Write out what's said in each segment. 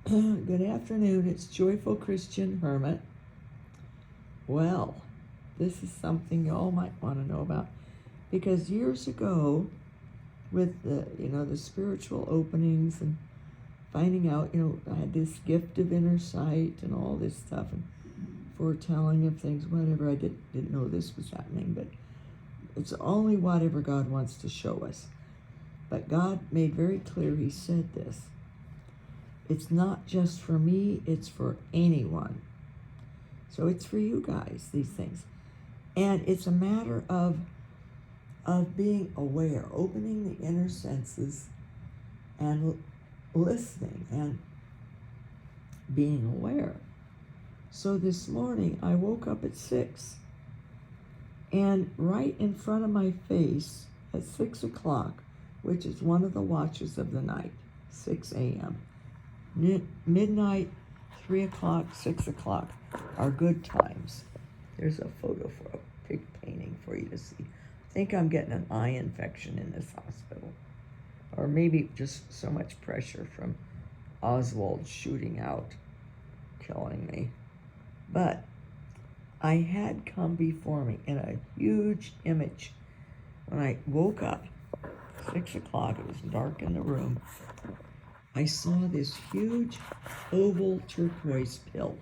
Good afternoon. It's Joyful Christian Hermit. Well, this is something you all might want to know about, because years ago, with the spiritual openings and finding out, I had this gift of inner sight and all this stuff and foretelling of things, whatever. I didn't know this was happening, but it's only whatever God wants to show us. But God made very clear, He said this. It's not just for me, it's for anyone. So it's for you guys, these things. And it's a matter of being aware, opening the inner senses and listening and being aware. So this morning, I woke up at 6, and right in front of my face at 6 o'clock, which is one of the watches of the night, 6 a.m., midnight, 3 o'clock, 6 o'clock are good times. There's a photo for a big painting for you to see. I think I'm getting an eye infection in this hospital. Or maybe just so much pressure from Oswald shooting out, killing me. But I had come before me in a huge image. When I woke up, 6 o'clock, it was dark in the room, I saw this huge oval turquoise pill.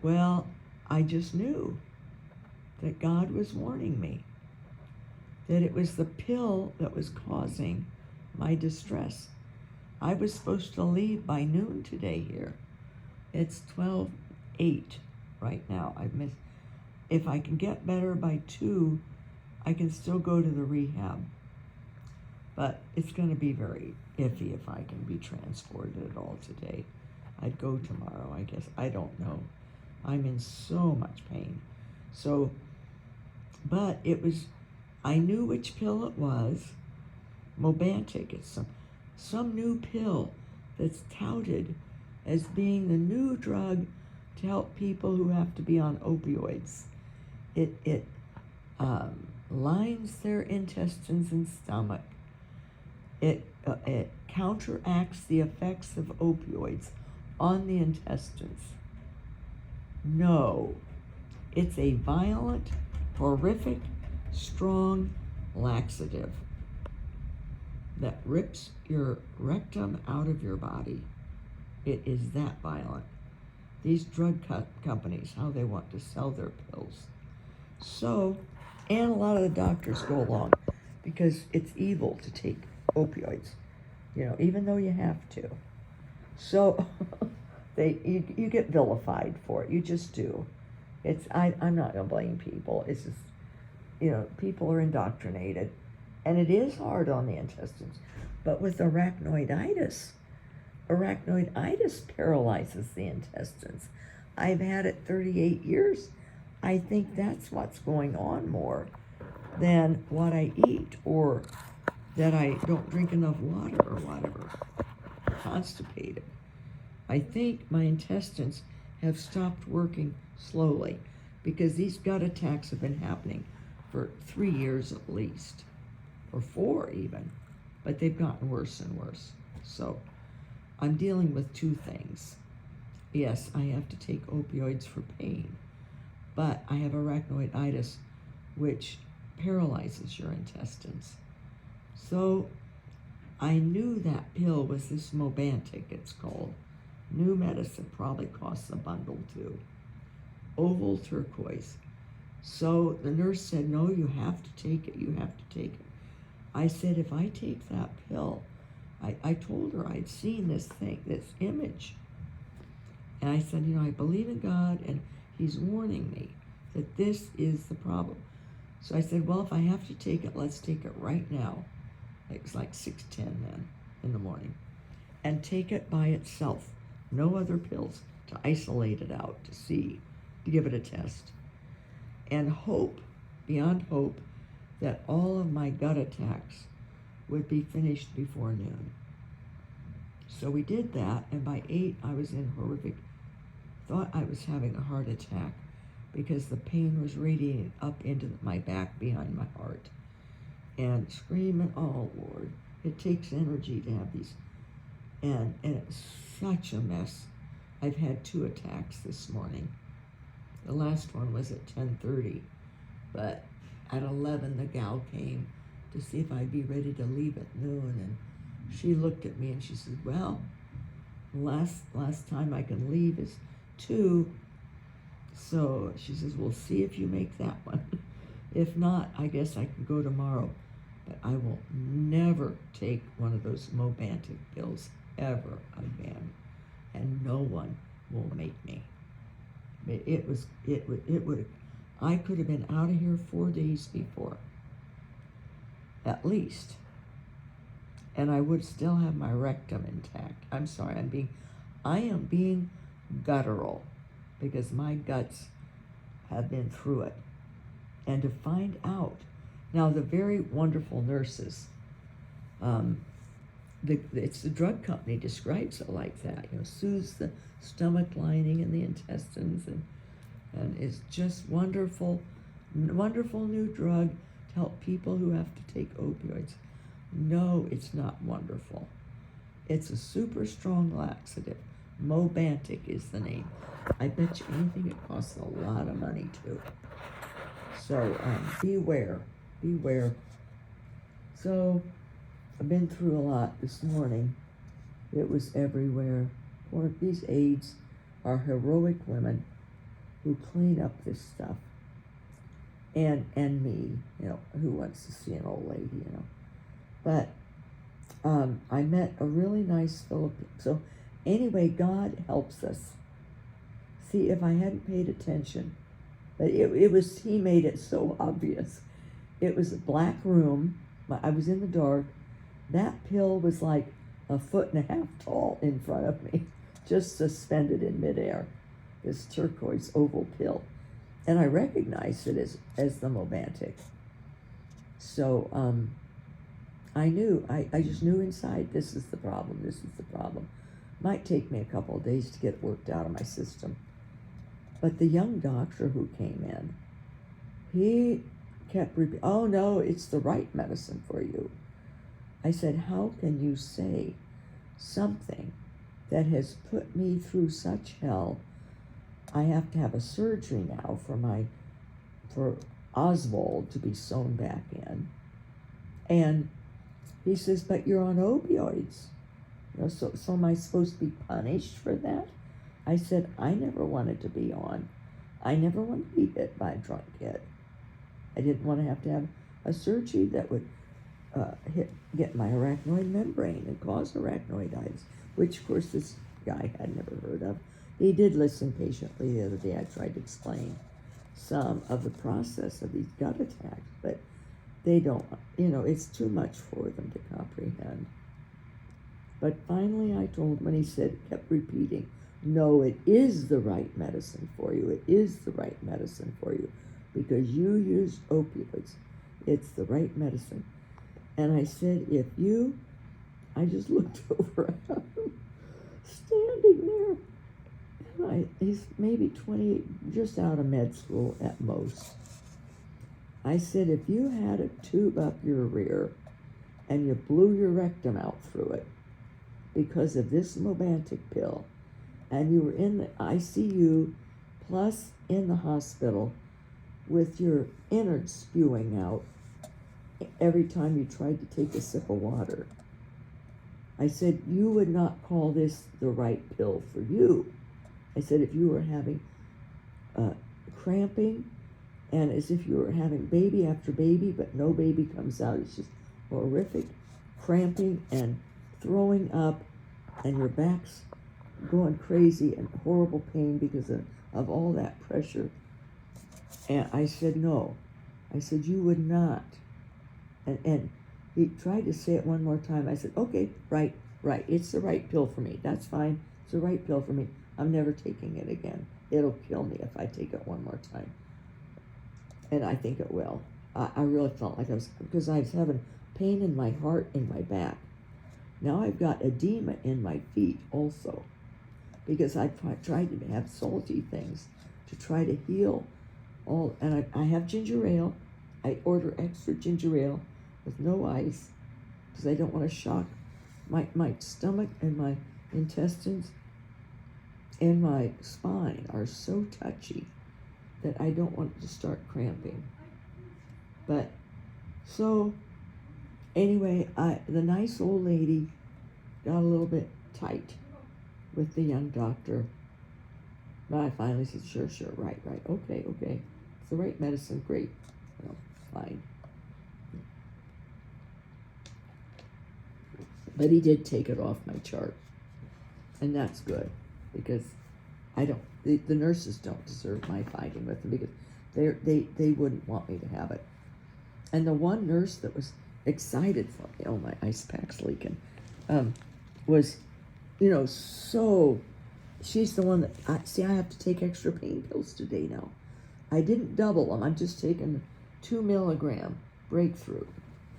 Well, I just knew that God was warning me, that it was the pill that was causing my distress. I was supposed to leave by noon today here. It's 12:08 right now. I've missed. If I can get better by 2, I can still go to the rehab. But it's going to be very iffy if I can be transported at all today. I'd go tomorrow, I guess. I don't know. I'm in so much pain. So, but I knew which pill it was. Mantic. It's some new pill that's touted as being the new drug to help people who have to be on opioids. It lines their intestines and stomach. It counteracts the effects of opioids on the intestines. No, it's a violent, horrific, strong laxative that rips your rectum out of your body. It is that violent. These drug companies, how they want to sell their pills. So, and a lot of the doctors go along because it's evil to take opioids, even though you have to. So you get vilified for it. You just do. I'm not gonna blame people. It's just, people are indoctrinated, and it is hard on the intestines. But with arachnoiditis paralyzes the intestines. I've had it 38 years. I think that's what's going on more than what I eat, or that I don't drink enough water or whatever. Constipated. I think my intestines have stopped working slowly, because these gut attacks have been happening for 3 years at least, or 4 even, but they've gotten worse and worse. So I'm dealing with 2 things. Yes, I have to take opioids for pain, but I have arachnoiditis, which paralyzes your intestines. So I knew that pill was this Mantic, it's called. New medicine, probably costs a bundle too. Oval turquoise. So the nurse said, no, you have to take it, you have to take it. I said, if I take that pill, I told her I'd seen this image. And I said, I believe in God, and He's warning me that this is the problem. So I said, well, if I have to take it, let's take it right now. It was like 6:10 then in the morning. And take it by itself. No other pills, to isolate it out, to give it a test. And hope, beyond hope, that all of my gut attacks would be finished before noon. So we did that, and by 8, I was in horrific, thought I was having a heart attack, because the pain was radiating up into my back behind my heart. And screaming, oh Lord, it takes energy to have these and it's such a mess. I've had 2 attacks this morning. The last one was at 10:30, but at 11 the gal came to see if I'd be ready to leave at noon, and she looked at me and she said, well, last time I can leave is 2, so she says, we'll see if you make that one. If not, I guess I can go tomorrow, but I will never take one of those Mantic pills ever again, and no one will make me. It would, I could have been out of here 4 days before, at least, and I would still have my rectum intact. I'm sorry, I am being guttural, because my guts have been through it. And to find out, now the very wonderful nurses, it's the drug company describes it like that, soothes the stomach lining and the intestines, and it's just wonderful new drug to help people who have to take opioids. No, it's not wonderful. It's a super strong laxative. Mantic is the name. I bet you anything it costs a lot of money too. So beware. So I've been through a lot this morning. It was everywhere. These aides are heroic women who clean up this stuff. And me, who wants to see an old lady, But I met a really nice Filipino. So anyway, God helps us. See, if I hadn't paid attention, but he made it so obvious. It was a black room. I was in the dark. That pill was like 1.5 feet tall in front of me, just suspended in midair, this turquoise oval pill. And I recognized it as the Mantic. So I knew, I just knew inside, this is the problem. Might take me a couple of days to get it worked out of my system. But the young doctor who came in, he kept repeating, oh no, it's the right medicine for you. I said, how can you say something that has put me through such hell? I have to have a surgery now for Oswald to be sewn back in. And he says, but you're on opioids. So am I supposed to be punished for that? I said, I never wanted to be on. I never wanted to be hit by a drunk kid. I didn't want to have a surgery that would get my arachnoid membrane and cause arachnoiditis, which of course this guy had never heard of. He did listen patiently the other day. I tried to explain some of the process of these gut attacks, but they don't, it's too much for them to comprehend. But finally I told him, and he kept repeating, no, it is the right medicine for you. It is the right medicine for you because you used opioids. It's the right medicine. And I said, I just looked over at him, standing there. And he's maybe 28, just out of med school at most. I said, if you had a tube up your rear and you blew your rectum out through it because of this Mantic pill, and you were in the ICU plus in the hospital with your innards spewing out every time you tried to take a sip of water, I said, you would not call this the right pill for you. I said, if you were having cramping, and as if you were having baby after baby, but no baby comes out, it's just horrific cramping and throwing up, and your back's going crazy and horrible pain because of all that pressure. And I said, no. I said, you would not. And he tried to say it one more time. I said, okay, right. It's the right pill for me. That's fine. It's the right pill for me. I'm never taking it again. It'll kill me if I take it one more time. And I think it will. I really felt like because I was having pain in my heart and my back. Now I've got edema in my feet also, because I've tried to have salty things to try to heal all. And I have ginger ale. I order extra ginger ale with no ice because I don't want to shock My stomach and my intestines and my spine are so touchy that I don't want it to start cramping. But, so, anyway, the nice old lady got a little bit tight with the young doctor. But I finally said, sure, right, okay. It's the right medicine, great. Well, fine. But he did take it off my chart. And that's good, because the nurses don't deserve my fighting with them, because they wouldn't want me to have it. And the one nurse that was excited for me, oh, my ice pack's leaking, was, so, she's the one that, I have to take extra pain pills today now. I didn't double them, I'm just taking 2 milligram breakthrough,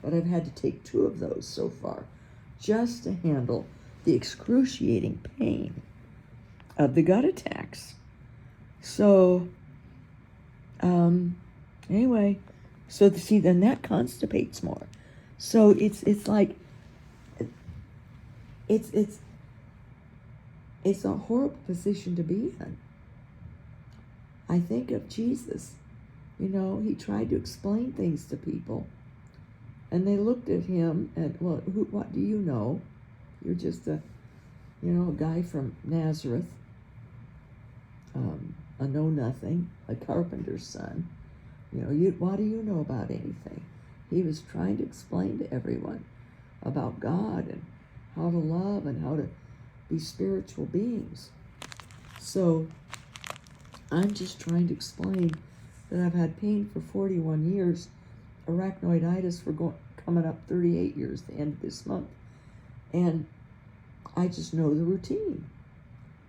but I've had to take 2 of those so far, just to handle the excruciating pain of the gut attacks. So, anyway, so see, then that constipates more. So it's like, it's a horrible position to be in. I think of Jesus, he tried to explain things to people, and they looked at him and, well, what do you know? You're just a guy from Nazareth, a know-nothing, a carpenter's son. What do you know about anything? He was trying to explain to everyone about God and how to love and how to be spiritual beings. So I'm just trying to explain that I've had pain for 41 years, arachnoiditis for coming up 38 years, the end of this month. And I just know the routine.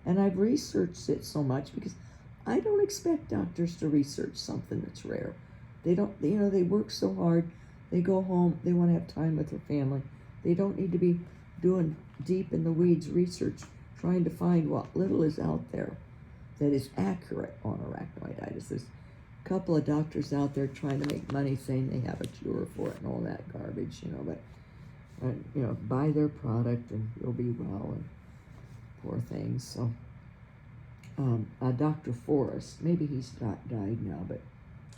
And I've researched it so much, because I don't expect doctors to research something that's rare. They don't, they work so hard. They go home, they want to have time with their family. They don't need to be doing deep in the weeds research, trying to find what little is out there that is accurate on arachnoiditis. There's a couple of doctors out there trying to make money saying they have a cure for it and all that garbage, but buy their product and you'll be well, and poor things. So Dr. Forrest, maybe he's died now, but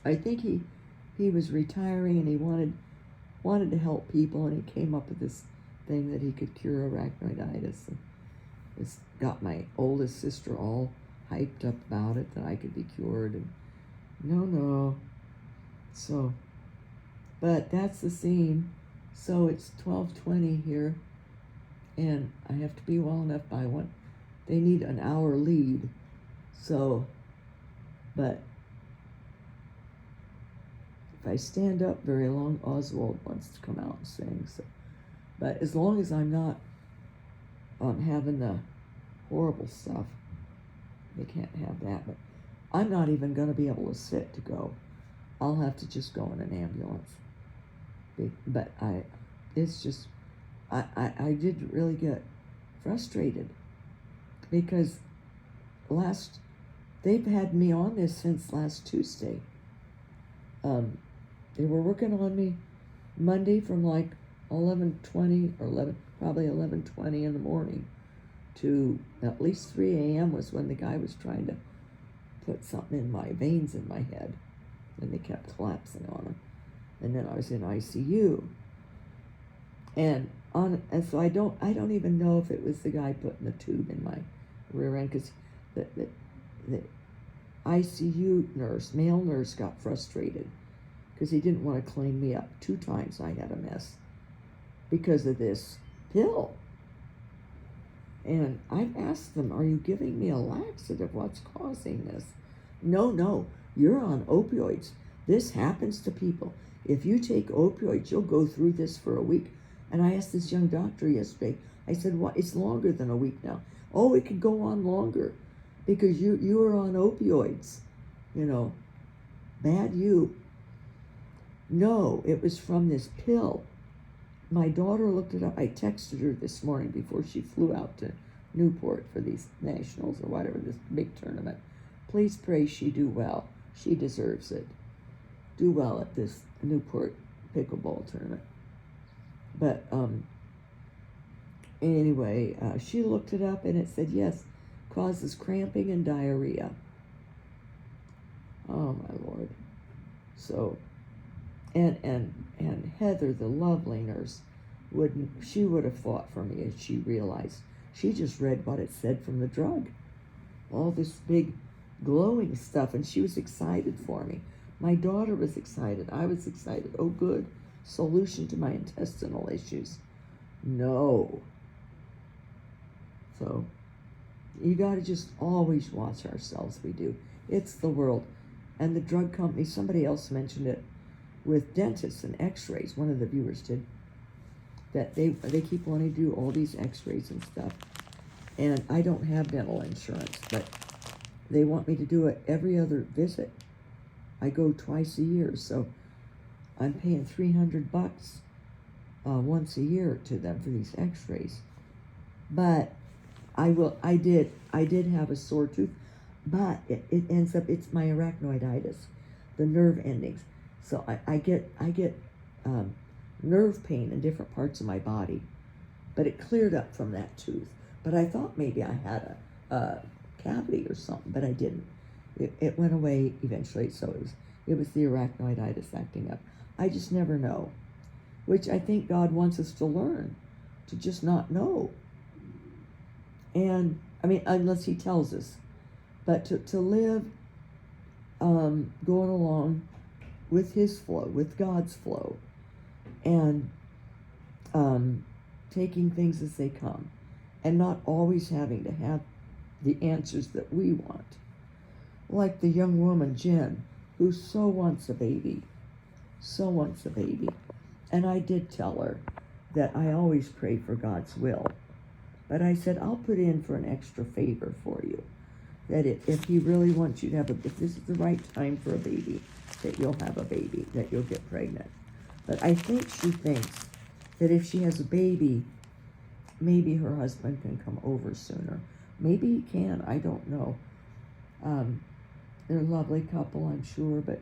I think he was retiring, and he wanted to help people, and he came up with this thing that he could cure arachnoiditis. And it's got my oldest sister all hyped up about it, that I could be cured, and no. So, but that's the scene. So it's 12:20 here, and I have to be well enough by 1. They need an hour lead. So, but if I stand up very long, Oswald wants to come out and sing. So, but as long as I'm not having the horrible stuff, they can't have that. But I'm not even going to be able to sit to go. I'll have to just go in an ambulance. But I did really get frustrated, because they've had me on this since last Tuesday. They were working on me Monday from like 11:20 or probably 11:20 in the morning to at least 3 a.m. was when the guy was trying to put something in my veins in my head, and they kept collapsing on him. And then I was in ICU, and so I don't even know if it was the guy putting the tube in my rear end, because the ICU nurse, male nurse, got frustrated because he didn't want to clean me up. 2 times I had a mess because of this pill. And I've asked them, are you giving me a laxative? What's causing this? No, you're on opioids. This happens to people. If you take opioids, you'll go through this for a week. And I asked this young doctor yesterday, I said, what? It's longer than a week now. Oh, it could go on longer because you are on opioids. Bad you. No, it was from this pill. My daughter looked it up. I texted her this morning before she flew out to Newport for these nationals or whatever, this big tournament. Please pray she do well. She deserves it. Do well at this Newport pickleball tournament. But Anyway, she looked it up and it said, yes, causes cramping and diarrhea. Oh, my Lord. So, and Heather, the lovely nurse, she would have fought for me as she realized. She just read what it said from the drug. All this big glowing stuff, and she was excited for me. My daughter was excited. I was excited. Oh, good. Solution to my intestinal issues. No. So, you got to just always watch ourselves. We do. It's the world. And the drug company, somebody else mentioned it with dentists and Xrays. One of the viewers did. That they keep wanting to do all these Xrays and stuff. And I don't have dental insurance, but they want me to do it every other visit. I go twice a year, so I'm paying $300 once a year to them for these X-rays. But I did have a sore tooth, but it ends up, it's my arachnoiditis, the nerve endings. So I get nerve pain in different parts of my body, but it cleared up from that tooth. But I thought maybe I had a cavity or something, but I didn't. It went away eventually, so it was the arachnoiditis acting up. I just never know, which I think God wants us to learn, to just not know. And, I mean, unless he tells us. But to live going along with his flow, with God's flow, and taking things as they come, and not always having to have the answers that we want. Like the young woman, Jen, who so wants a baby. And I did tell her that I always pray for God's will. But I said, I'll put in for an extra favor for you. That if he really wants you to have if this is the right time for a baby, that you'll have a baby, that you'll get pregnant. But I think she thinks that if she has a baby, maybe her husband can come over sooner. Maybe he can, I don't know. They're a lovely couple, I'm sure, but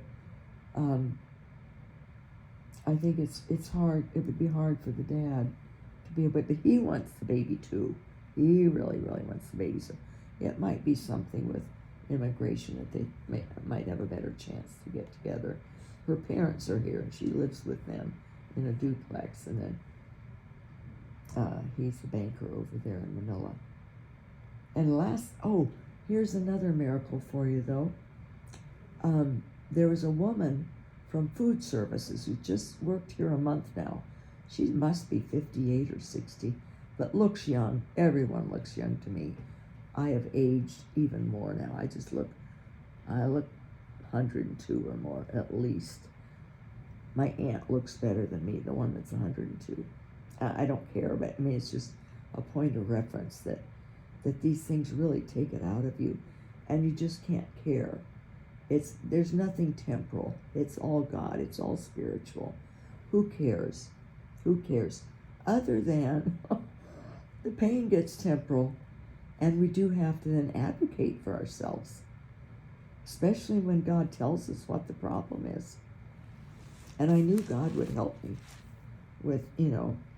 I think it's hard. It would be hard for the dad to be able, but he wants the baby too. He really, really wants the baby. So it might be something with immigration that they might have a better chance to get together. Her parents are here, and she lives with them in a duplex, and then he's the banker over there in Manila. And here's another miracle for you, though. There was a woman from food services who just worked here a month now. She must be 58 or 60, but looks young. Everyone looks young to me. I have aged even more now. I look 102 or more at least. My aunt looks better than me, the one that's 102. I don't care, but I mean, it's just a point of reference that these things really take it out of you, and you just can't care. There's nothing temporal. It's all God. It's all spiritual. Who cares? Who cares? Other than the pain gets temporal, and we do have to then advocate for ourselves, especially when God tells us what the problem is. And I knew God would help me with,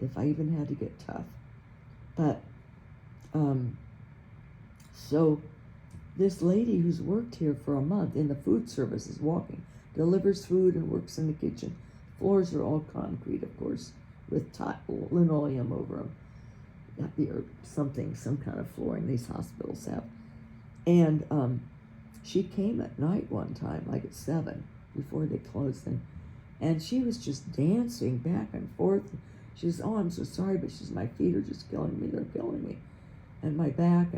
if I even had to get tough. But, so this lady who's worked here for a month in the food service is walking, delivers food and works in the kitchen. Floors are all concrete, of course, with linoleum over them. Or something, some kind of flooring these hospitals have. And she came at night one time, like at 7, before they closed them. And she was just dancing back and forth. She says, oh, I'm so sorry, but my feet are just killing me. They're killing me. And my back.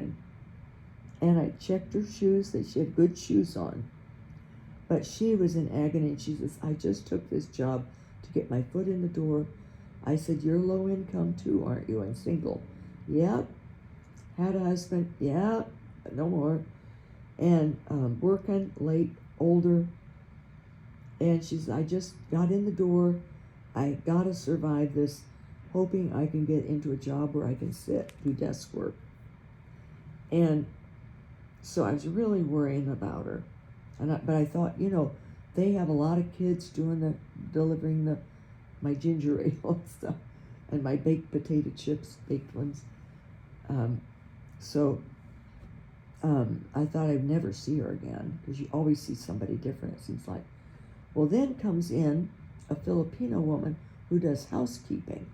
And I checked her shoes, that she had good shoes on. But she was in agony. She says, I just took this job to get my foot in the door. I said, you're low income too, aren't you? And single. Yep. Had a husband. Yep. No more. And working late, older. And she said, I just got in the door. I got to survive this, hoping I can get into a job where I can sit, do desk work. And so I was really worrying about her. But I thought, they have a lot of kids delivering my ginger ale and stuff. and my baked potato chips, baked ones. So I thought I'd never see her again, because you always see somebody different, it seems like. Well, then comes in a Filipino woman who does housekeeping.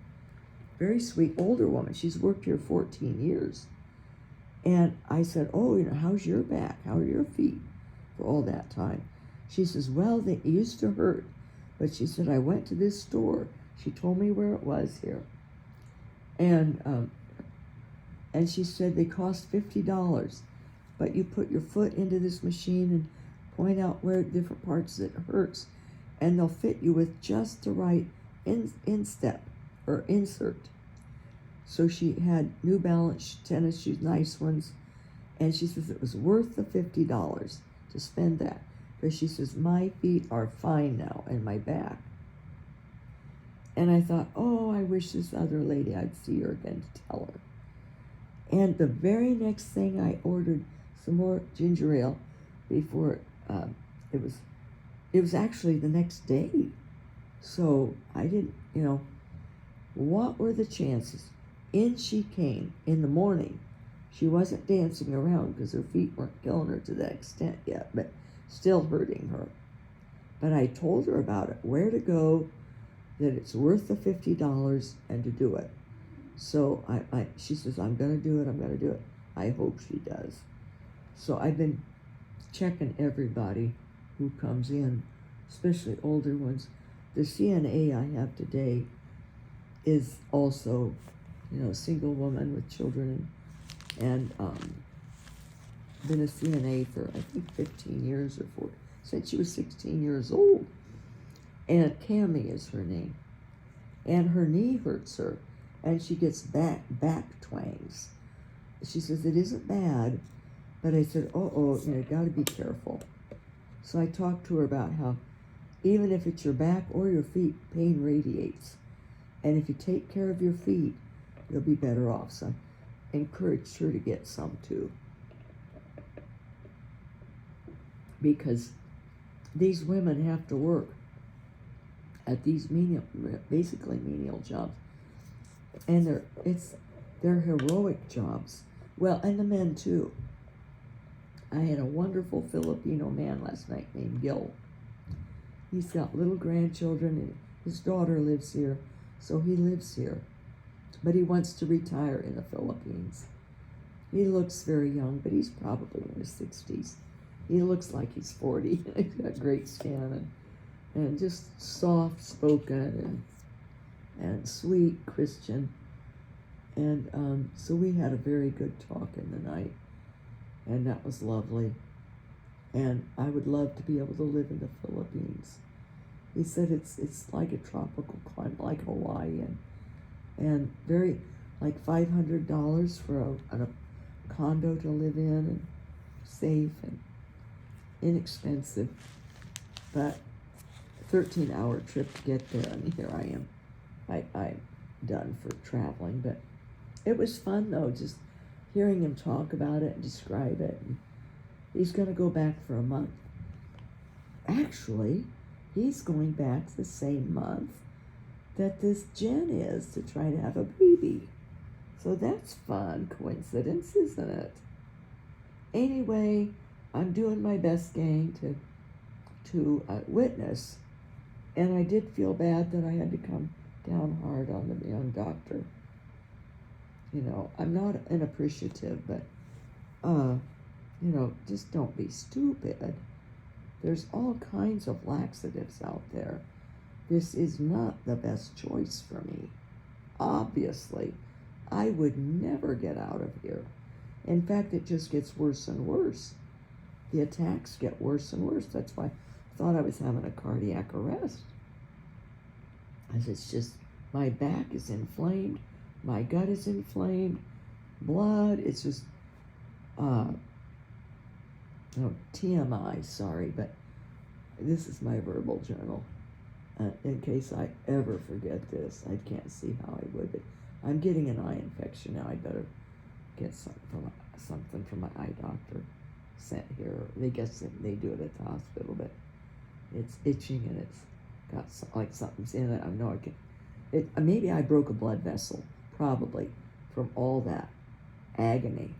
Very sweet older woman. She's worked here 14 years. And I said, oh, how's your back? How are your feet for all that time? She says, well, they used to hurt. But she said, I went to this store. She told me where it was here. And she said they cost $50. But you put your foot into this machine and point out where different parts it hurts. And they'll fit you with just the right instep or insert. So she had New Balance tennis shoes, nice ones. And she says it was worth the $50 to spend that. Because she says, my feet are fine now and my back. And I thought, oh, I wish this other lady, I'd see her again to tell her. And the very next thing, I ordered some more ginger ale before it was actually the next day. So I didn't, what were the chances? In she came in the morning. She wasn't dancing around because her feet weren't killing her to that extent yet, but still hurting her. But I told her about it, where to go, that it's worth the $50 and to do it. So she says, I'm going to do it. I hope she does. So I've been checking everybody who comes in, especially older ones. The CNA I have today is also, a single woman with children, and been a CNA for, I think, 15 years or 4, since she was 16 years old. And Cammie is her name. And her knee hurts her, and she gets back twangs. She says, it isn't bad, but I said, gotta be careful. So I talked to her about how even if it's your back or your feet, pain radiates. And if you take care of your feet, you'll be better off. So I encouraged her to get some too. Because these women have to work at these basically menial jobs. And they're heroic jobs. Well, and the men too. I had a wonderful Filipino man last night named Gil. He's got little grandchildren, and his daughter lives here, so he lives here. But he wants to retire in the Philippines. He looks very young, but he's probably in his 60s. He looks like he's 40. He's got great skin and just soft-spoken and sweet Christian. And so we had a very good talk in the night, and that was lovely. And I would love to be able to live in the Philippines. He said it's like a tropical climate, like Hawaii, and very, like $500 for a condo to live in, and safe and inexpensive. But 13-hour trip to get there, and here I am. I'm done for traveling, but it was fun though, just hearing him talk about it and describe it. And he's going to go back for a month. Actually, he's going back the same month that this Jen is to try to have a baby. So that's fun coincidence, isn't it? Anyway, I'm doing my best, gang, to witness. And I did feel bad that I had to come down hard on the young doctor. I'm not inappreciative, but, just don't be stupid. There's all kinds of laxatives out there. This is not the best choice for me. Obviously, I would never get out of here. In fact, it just gets worse and worse. The attacks get worse and worse. That's why I thought I was having a cardiac arrest. It's just, my back is inflamed, my gut is inflamed, blood, it's just, TMI, sorry, but this is my verbal journal. In case I ever forget this, I can't see how I would, but I'm getting an eye infection now. I better get something from my eye doctor sent here. They guess they do it at the hospital, but it's itching and it's got like something's in it. I know Maybe I broke a blood vessel, probably, from all that agony.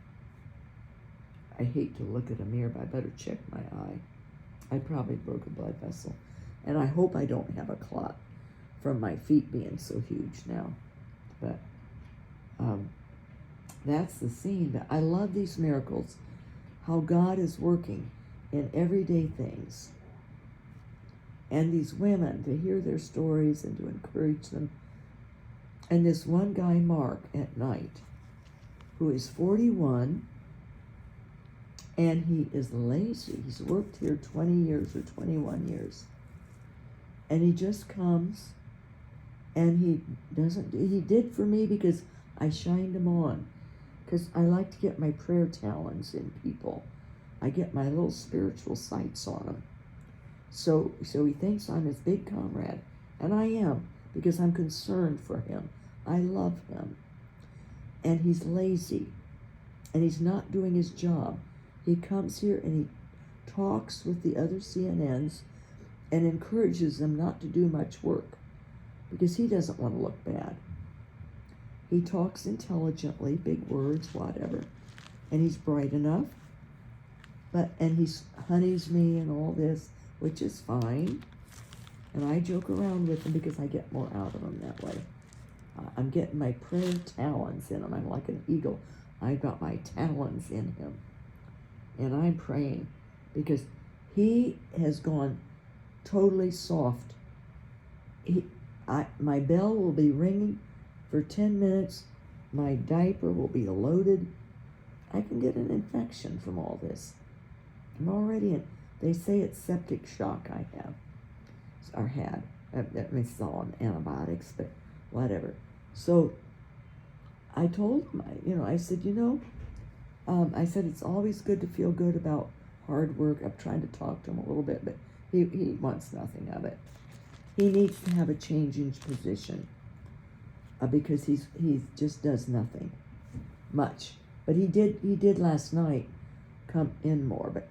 I hate to look at a mirror, but I better check my eye. I probably broke a blood vessel. And I hope I don't have a clot from my feet being so huge now. But that's the scene. But I love these miracles, how God is working in everyday things. And these women, to hear their stories and to encourage them. And this one guy, Mark, at night, who is 41, and he is lazy. He's worked here 20 years or 21 years. And he just comes, and he did for me because I shined him on. Because I like to get my prayer talents in people. I get my little spiritual sights on them. So he thinks I'm his big comrade. And I am, because I'm concerned for him. I love him. And he's lazy. And he's not doing his job. He comes here and he talks with the other CNNs and encourages them not to do much work because he doesn't want to look bad. He talks intelligently, big words, whatever, and he's bright enough. And he honeys me and all this, which is fine. And I joke around with him because I get more out of him that way. I'm getting my prayer talons in him. I'm like an eagle. I've got my talons in him. And I'm praying because he has gone totally soft. My bell will be ringing for 10 minutes. My diaper will be loaded. I can get an infection from all this. I'm already in. They say it's septic shock I have, or had. That means it's all on antibiotics, but whatever. So I told him, I said, I said, it's always good to feel good about hard work. I'm trying to talk to him a little bit, but he wants nothing of it. He needs to have a change in position because he just does nothing much. But he did last night come in more,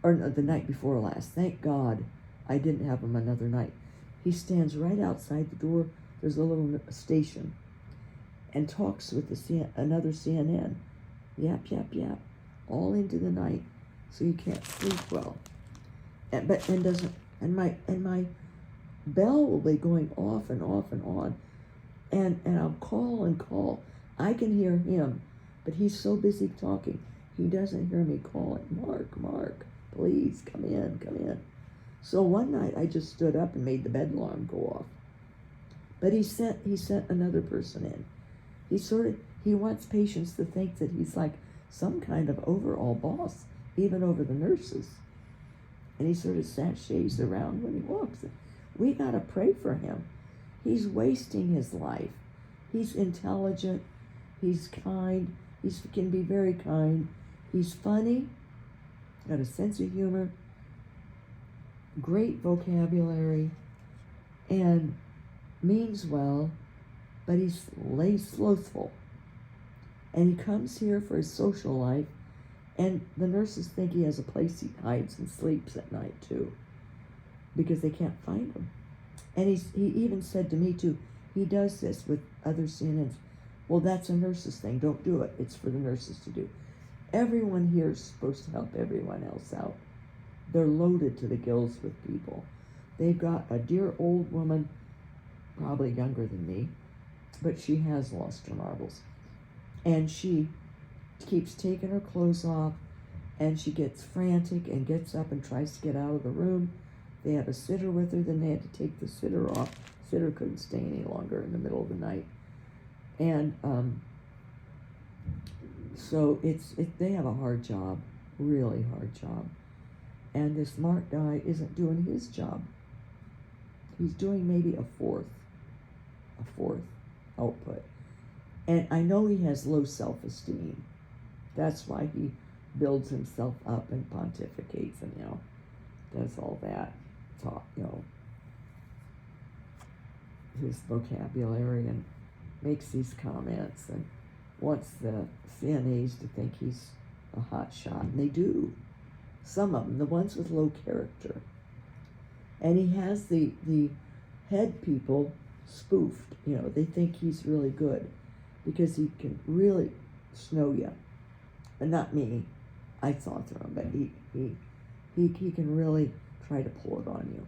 or no, the night before last. Thank God I didn't have him another night. He stands right outside the door. There's a little station, and talks with another CNN. Yap, yap, yap, all into the night, so you can't sleep well. And my bell will be going off and off and on, and I'll call and call. I can hear him, but he's so busy talking, he doesn't hear me calling. Mark, please come in. So one night I just stood up and made the bed alarm go off. But he sent another person in. He wants patients to think that he's like some kind of overall boss, even over the nurses. And he sort of sashays around when he walks. We got to pray for him. He's wasting his life. He's intelligent. He's kind. He can be very kind. He's funny. Got a sense of humor. Great vocabulary. And means well, but he's slothful. And he comes here for his social life, and the nurses think he has a place he hides and sleeps at night too, because they can't find him. And he even said to me too, he does this with other CNNs. Well, that's a nurse's thing. Don't do it. It's for the nurses to do. Everyone here is supposed to help everyone else out. They're loaded to the gills with people. They've got a dear old woman, probably younger than me, but she has lost her marbles. And she keeps taking her clothes off, and she gets frantic and gets up and tries to get out of the room. They have a sitter with her, then they had to take the sitter off. Sitter couldn't stay any longer in the middle of the night. And so they have a hard job, really hard job. And this smart guy isn't doing his job. He's doing maybe a fourth output. And I know he has low self-esteem. That's why he builds himself up and pontificates and, does all that talk, his vocabulary and makes these comments and wants the CNAs to think he's a hot shot. And they do. Some of them, the ones with low character. And he has the head people spoofed. You know, they think he's really good because he can really snow you. And not me. I saw through him, but he can really try to pull it on you.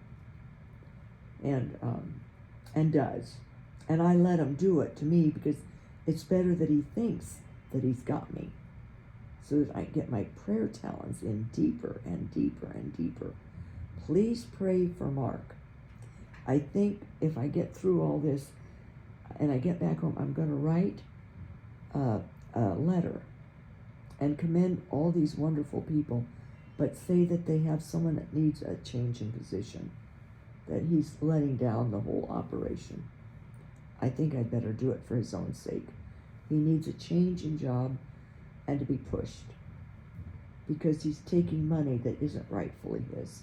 And does. And I let him do it to me because it's better that he thinks that he's got me, so that I get my prayer talents in deeper and deeper and deeper. Please pray for Mark. I think if I get through all this and I get back home, I'm going to write a letter and commend all these wonderful people, but say that they have someone that needs a change in position, that he's letting down the whole operation. I think I'd better do it for his own sake. He needs a change in job and to be pushed, because he's taking money that isn't rightfully his.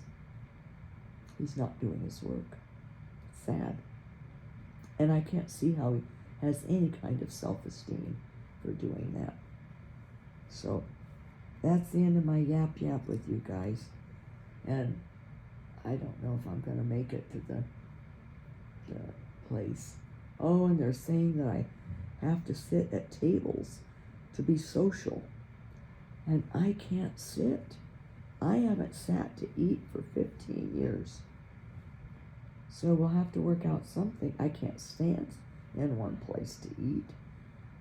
He's not doing his work. Sad. And I can't see how he has any kind of self-esteem for doing that. So that's the end of my yap with you guys. And I don't know if I'm going to make it to the place. Oh, and they're saying that I have to sit at tables to be social. And I can't sit. I haven't sat to eat for 15 years. So we'll have to work out something. I can't stand in one place to eat.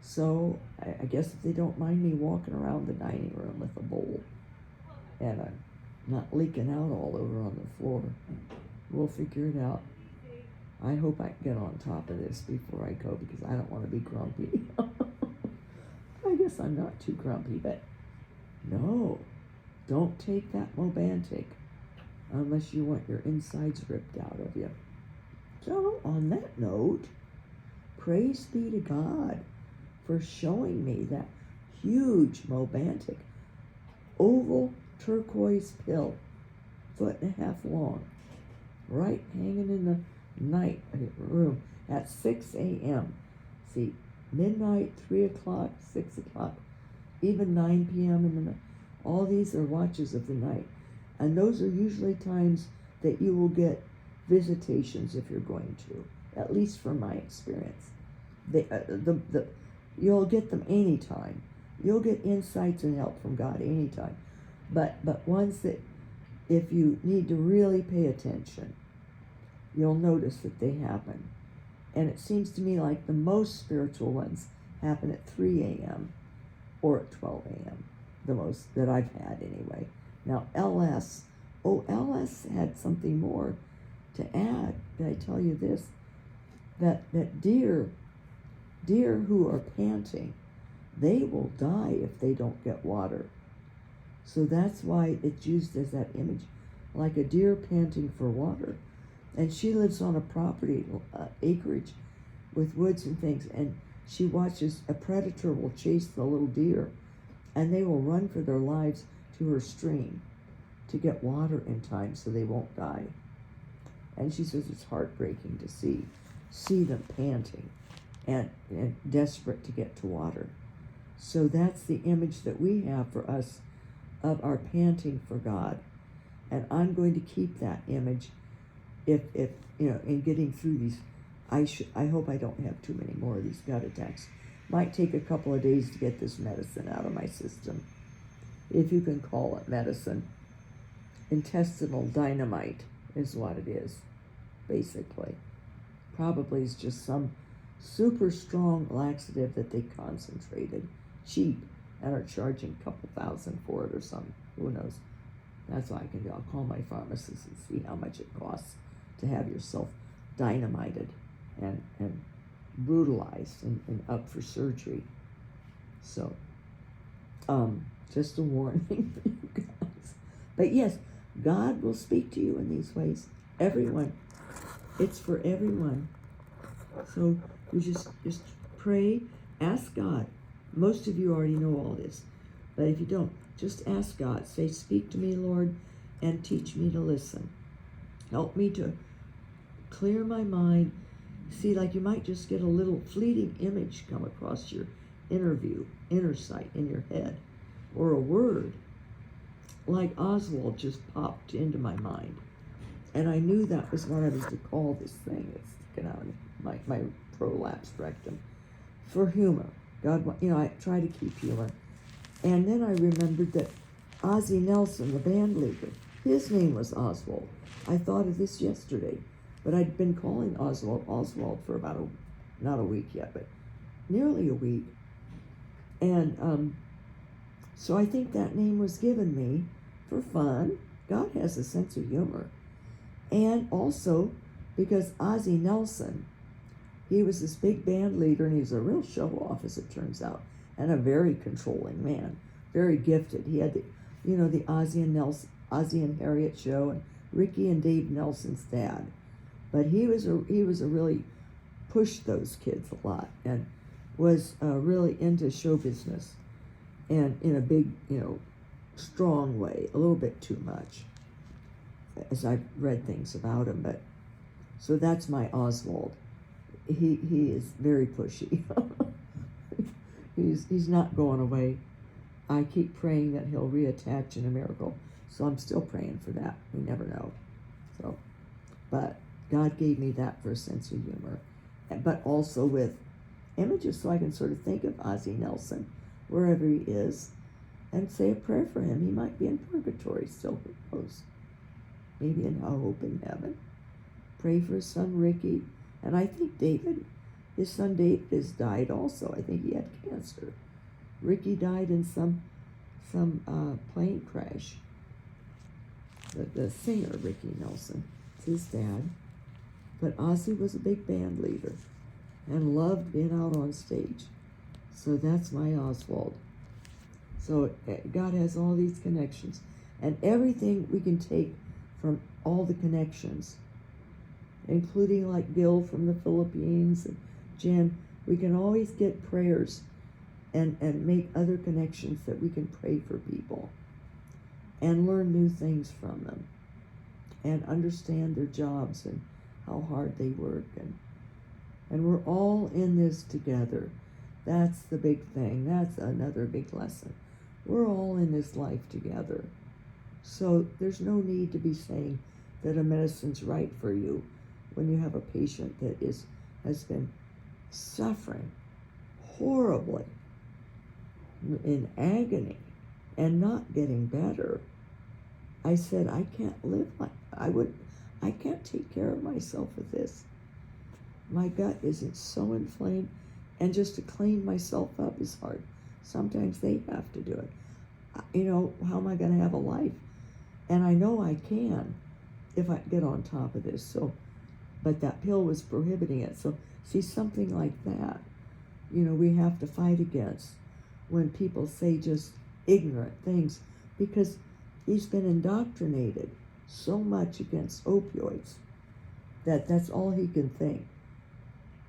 So I guess if they don't mind me walking around the dining room with a bowl and I'm not leaking out all over on the floor, we'll figure it out. I hope I can get on top of this before I go, because I don't want to be grumpy. I guess I'm not too grumpy, but no, don't take that Mantic unless you want your insides ripped out of you. So on that note, praise be to God for showing me that huge Mantic, oval turquoise pill, 1.5 feet long, right hanging in the night room at 6 a.m. See, midnight, 3 o'clock, 6 o'clock, even 9 p.m. in the night. All these are watches of the night. And those are usually times that you will get visitations if you're going to, at least from my experience. You'll get them anytime. You'll get insights and help from God anytime. But ones that, if you need to really pay attention, you'll notice that they happen. And it seems to me like the most spiritual ones happen at 3 a.m. or at 12 a.m. The most that I've had anyway. Now LS had something more to add. Did I tell you this? That deer who are panting, they will die if they don't get water. So that's why it's used as that image, like a deer panting for water. And she lives on a property, acreage, with woods and things, and she watches a predator will chase the little deer, and they will run for their lives to her stream to get water in time so they won't die. And she says it's heartbreaking to see them panting and desperate to get to water. So that's the image that we have for us of our panting for God. And I'm going to keep that image if in getting through these. I hope I don't have too many more of these gut attacks. Might take a couple of days to get this medicine out of my system, if you can call it medicine. Intestinal dynamite is what it is, basically. Probably is just some super strong laxative that they concentrated cheap and are charging a couple $1,000 for it or something. Who knows? That's what I can do. I'll call my pharmacist and see how much it costs to have yourself dynamited and brutalized and up for surgery. So, just a warning for you guys. But yes, God will speak to you in these ways. Everyone. It's for everyone. So you just pray, ask God. Most of you already know all this. But if you don't, just ask God. Say, speak to me, Lord, and teach me to listen. Help me to clear my mind. See, like you might just get a little fleeting image come across your inner sight in your head, or a word, like Oswald just popped into my mind. And I knew that was what I was to call this thing that's sticking out of me. my prolapsed rectum, for humor. God, I try to keep humor. And then I remembered that Ozzie Nelson, the band leader, his name was Oswald. I thought of this yesterday, but I'd been calling Oswald for about not a week yet, but nearly a week. And so I think that name was given me for fun. God has a sense of humor. And also because Ozzie Nelson, he was this big band leader, and he was a real show-off, as it turns out, and a very controlling man, very gifted. He had the Ozzie and Harriet show, and Ricky and Dave Nelson's dad. But he was a really pushed those kids a lot, and was really into show business, and in a big, strong way, a little bit too much, as I've read things about him. But so that's my Oswald. He is very pushy. He's not going away. I keep praying that he'll reattach in a miracle. So I'm still praying for that. We never know. So, but God gave me that for a sense of humor, but also with images, so I can sort of think of Ozzie Nelson wherever he is and say a prayer for him. He might be in purgatory still, who knows? Maybe in hope in heaven. Pray for his son Ricky. And I think David, his son David, has died also. I think he had cancer. Ricky died in some plane crash. The singer, Ricky Nelson, it's his dad. But Ozzie was a big band leader and loved being out on stage. So that's my Oswald. So God has all these connections. And everything we can take from all the connections, including like Gil from the Philippines and Jen, we can always get prayers and make other connections that we can pray for people and learn new things from them and understand their jobs and how hard they work. And we're all in this together. That's the big thing. That's another big lesson. We're all in this life together. So there's no need to be saying that a medicine's right for you when you have a patient that has been suffering horribly in agony and not getting better. I said, I can't live like I can't take care of myself with this. My gut isn't so inflamed, and just to clean myself up is hard. Sometimes they have to do it. How am I going to have a life? And I know I can if I get on top of this. So, but that pill was prohibiting it. So, see, something like that, we have to fight against when people say just ignorant things, because he's been indoctrinated so much against opioids that that's all he can think.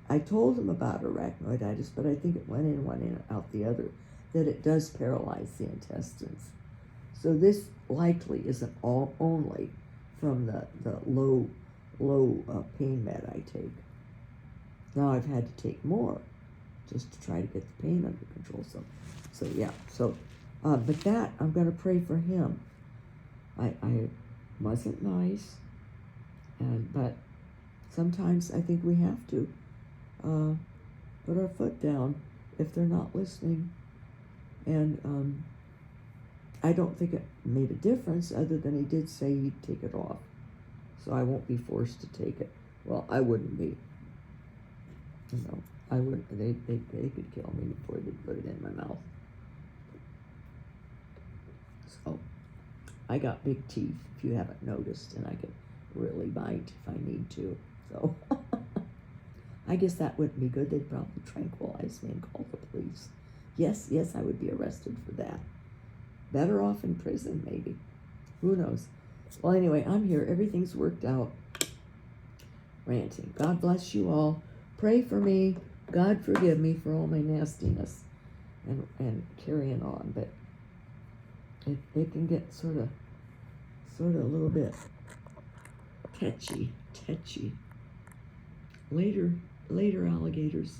I told him about arachnoiditis, but I think it went in one and out the other, that it does paralyze the intestines. So this likely isn't all only from the low pain med I take. Now I've had to take more just to try to get the pain under control. So yeah. So, but that I'm going to pray for him. I wasn't nice, but sometimes I think we have to put our foot down if they're not listening. And I don't think it made a difference, other than he did say he'd take it off. So I won't be forced to take it. Well, I wouldn't be. I wouldn't. They could kill me before they'd put it in my mouth. So I got big teeth, if you haven't noticed, and I can really bite if I need to. So I guess that wouldn't be good. They'd probably tranquilize me and call the police. Yes, I would be arrested for that. Better off in prison, maybe. Who knows? Well, anyway, I'm here. Everything's worked out. Ranting. God bless you all. Pray for me. God forgive me for all my nastiness and carrying on. But it can get sort of a little bit tetchy. Later, alligators.